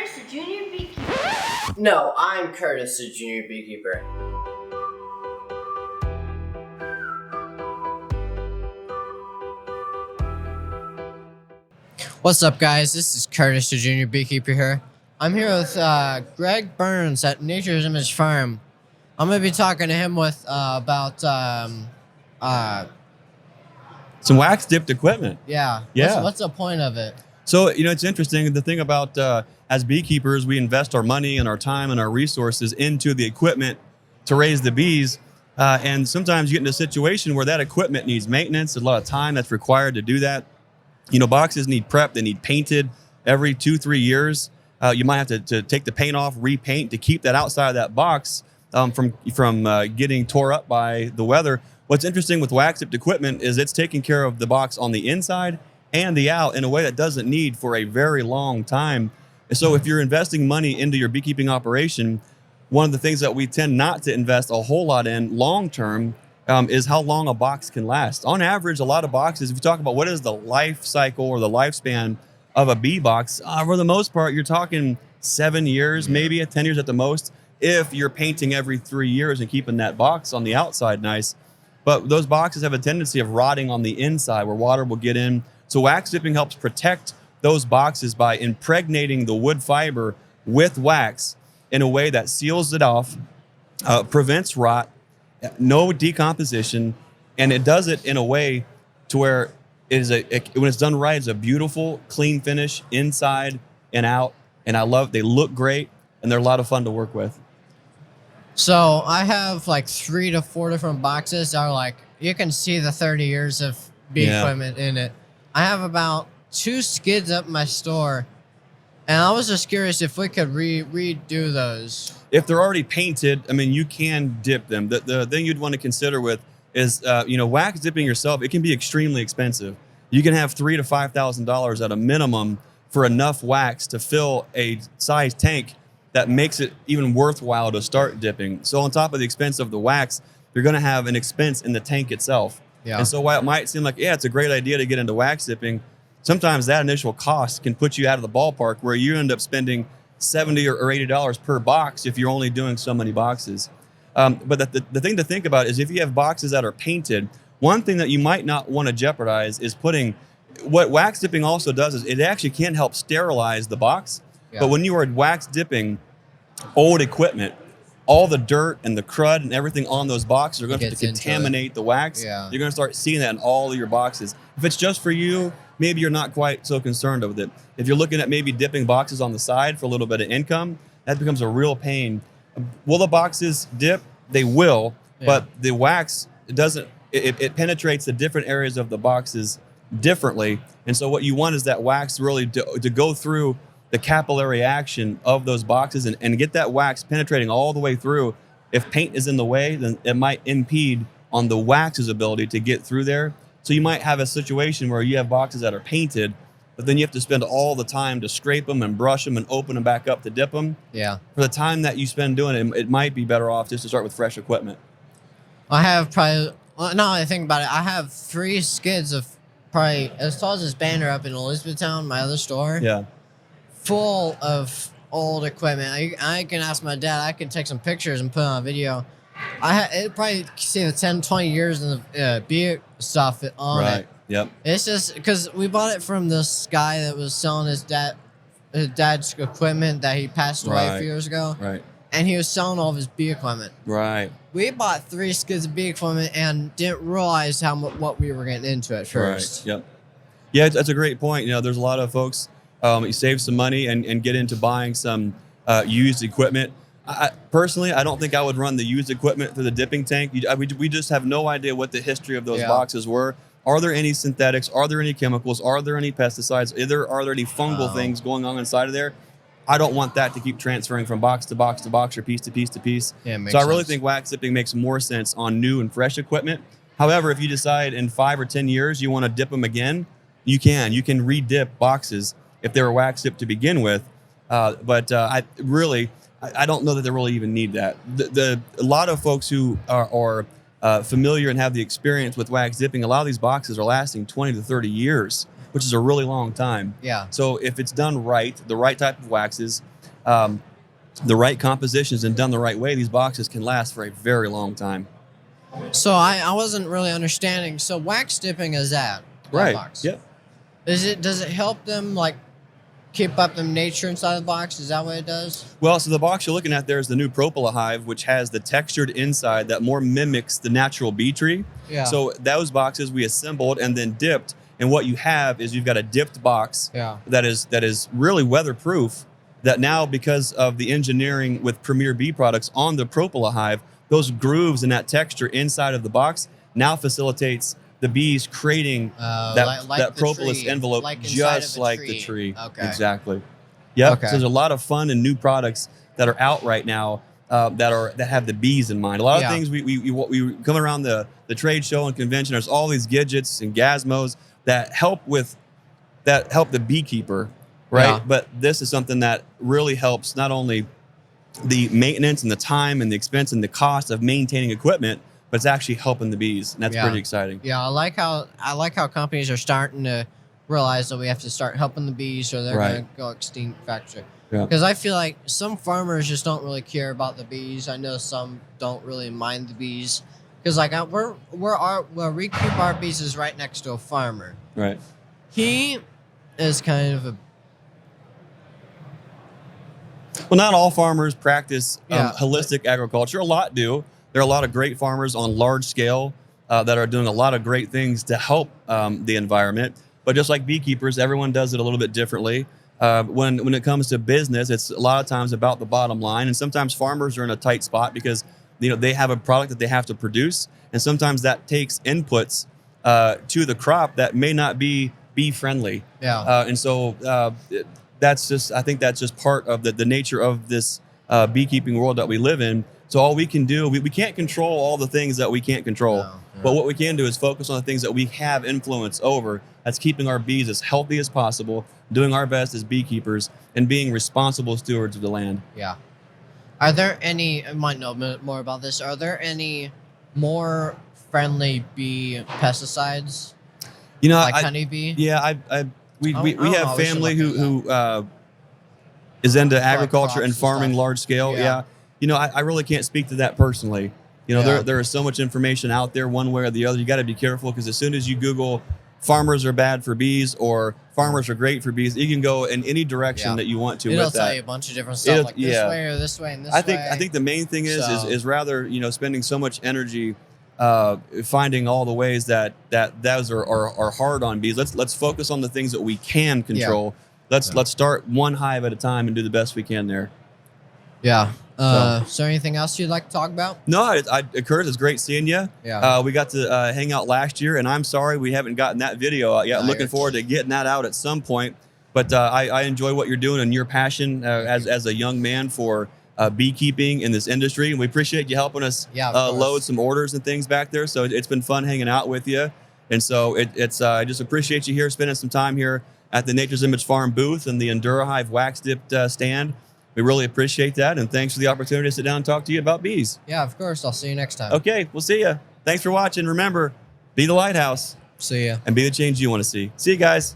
Curtis, the junior beekeeper. No, I'm Curtis, the junior beekeeper. What's up, guys? This is Curtis, the junior beekeeper here. I'm here with Greg Burns at Nature's Image Farm. I'm going to be talking to him about some wax dipped equipment. Yeah. What's the point of it? So, it's interesting. The thing about as beekeepers, we invest our money and our time and our resources into the equipment to raise the bees. And sometimes you get into a situation where that equipment needs maintenance. There's a lot of time that's required to do that. Boxes need prep. They need painted every 2-3 years. You might have to take the paint off, repaint to keep that outside of that box from getting tore up by the weather. What's interesting with wax dipped equipment is it's taking care of the box on the inside and the out in a way that doesn't need for a very long time. So if you're investing money into your beekeeping operation, one of the things that we tend not to invest a whole lot in long term is how long a box can last. On average, a lot of boxes, if you talk about what is the life cycle or the lifespan of a bee box, for the most part, you're talking 7 years, maybe 10 years at the most, if you're painting every 3 years and keeping that box on the outside nice. But those boxes have a tendency of rotting on the inside where water will get in. So wax dipping helps protect those boxes by impregnating the wood fiber with wax in a way that seals it off, prevents rot, no decomposition, and it does it in a way to where when it's done right, it's a beautiful, clean finish inside and out. And they look great, and they're a lot of fun to work with. So I have like 3 to 4 different boxes that are like, you can see the 30 years of bee equipment in it. I have about 2 skids up my store, and I was just curious if we could redo those. If they're already painted, you can dip them. The thing you'd want to consider with is, wax dipping yourself, it can be extremely expensive. You can have $3,000 to $5,000 at a minimum for enough wax to fill a size tank that makes it even worthwhile to start dipping. So on top of the expense of the wax, you're going to have an expense in the tank itself. Yeah. And so while it might seem like, it's a great idea to get into wax dipping, sometimes that initial cost can put you out of the ballpark where you end up spending $70 or $80 per box if you're only doing so many boxes. But the thing to think about is if you have boxes that are painted, one thing that you might not want to jeopardize is what wax dipping also does is it actually can help sterilize the box. Yeah. But when you are wax dipping old equipment, all the dirt and the crud and everything on those boxes are going to contaminate the wax. Yeah. You're going to start seeing that in all of your boxes. If it's just for you, maybe you're not quite so concerned with it. If you're looking at maybe dipping boxes on the side for a little bit of income, that becomes a real pain. Will the boxes dip? They will, but the wax it penetrates the different areas of the boxes differently. And so what you want is that wax really to go through the capillary action of those boxes and get that wax penetrating all the way through. If paint is in the way, then it might impede on the wax's ability to get through there. So you might have a situation where you have boxes that are painted, but then you have to spend all the time to scrape them and brush them and open them back up to dip them. Yeah. For the time that you spend doing it, it might be better off just to start with fresh equipment. I have probably, now I think about it, I have 3 skids of probably as tall as this banner up in Elizabethtown, my other store. Yeah. Full of old equipment. I can ask my dad. I can take some pictures and put on a video. It probably see the 10, 20 years in the beer stuff on it. Yep. It's just because we bought it from this guy that was selling his dad's equipment that he passed away a few years ago. Right. And he was selling all of his bee equipment. Right. We bought 3 skids of bee equipment and didn't realize what we were getting into at first. Right. Yep. Yeah, that's a great point. There's a lot of folks you save some money and get into buying some used equipment. Personally, I don't think I would run the used equipment through the dipping tank. We just have no idea what the history of those boxes were. Are there any synthetics? Are there any chemicals? Are there any pesticides? Are there any fungal things going on inside of there? I don't want that to keep transferring from box to box to box or piece to piece to piece. Yeah, so I really think wax dipping makes more sense on new and fresh equipment. However, if you decide in 5 or 10 years you want to dip them again, you can re-dip boxes if they were wax dipped to begin with. But I don't know that they really even need that. A lot of folks who are familiar and have the experience with wax dipping, a lot of these boxes are lasting 20 to 30 years, which is a really long time. Yeah. So if it's done right, the right type of waxes, the right compositions and done the right way, these boxes can last for a very long time. So I wasn't really understanding. So wax dipping is that Right. box? Yep. Does it help them like keep up the nature inside the box? Is that what it does? Well, so the box you're looking at there is the new Propola hive, which has the textured inside that more mimics the natural bee tree. Yeah. So those boxes we assembled and then dipped, and what you have is you've got a dipped box that is really weatherproof. That now, because of the engineering with Premier Bee products on the Propola hive, those grooves and that texture inside of the box now facilitates the bees creating that propolis tree, envelope just like the tree. Okay. Exactly. Yep. Okay. So there's a lot of fun and new products that are out right now that have the bees in mind. A lot of things we come around the trade show and convention. There's all these gadgets and gizmos that help the beekeeper, right? Yeah. But this is something that really helps not only the maintenance and the time and the expense and the cost of maintaining equipment, but it's actually helping the bees, and that's pretty exciting. Yeah, I like how companies are starting to realize that we have to start helping the bees, or they're going to go extinct faster. Because I feel like some farmers just don't really care about the bees. I know some don't really mind the bees, because like where we keep our bees is right next to a farmer. Right. He is kind of a Well, not all farmers practice holistic agriculture. A lot do. There are a lot of great farmers on large scale that are doing a lot of great things to help the environment. But just like beekeepers, everyone does it a little bit differently. When it comes to business, it's a lot of times about the bottom line. And sometimes farmers are in a tight spot because they have a product that they have to produce. And sometimes that takes inputs to the crop that may not be bee friendly. Yeah. And so I think that's just part of the nature of this beekeeping world that we live in. So all we can do, we can't control all the things that we can't control. No. But what we can do is focus on the things that we have influence over. That's keeping our bees as healthy as possible, doing our best as beekeepers, and being responsible stewards of the land. Yeah. Are there any, I might know a bit more about this, are there any more friendly bee pesticides? Like honeybee? Yeah, we know, have family who is into agriculture and farming large scale. Yeah. I really can't speak to that personally. There is so much information out there one way or the other. You got to be careful, because as soon as you Google farmers are bad for bees or farmers are great for bees, you can go in any direction that you want to. It'll tell you a bunch of different stuff, like this way or this way and this way. I think the main thing is rather spending so much energy finding all the ways that those are hard on bees. Let's focus on the things that we can control. Let's start one hive at a time and do the best we can there. Yeah. Is there anything else you'd like to talk about? No, Kurt, it's great seeing you. Yeah. We got to hang out last year, and I'm sorry we haven't gotten that video out yet. I'm looking forward to getting that out at some point. But I enjoy what you're doing and your passion as a young man for beekeeping in this industry. And we appreciate you helping us load some orders and things back there. So it's been fun hanging out with you. And so I just appreciate you here spending some time here at the Nature's Image Farm booth and the Endura Hive wax dipped stand. We really appreciate that, and thanks for the opportunity to sit down and talk to you about bees. Yeah, of course. I'll see you next time. Okay, we'll see you. Thanks for watching. Remember, be the lighthouse. See ya. And be the change you want to see. See you guys.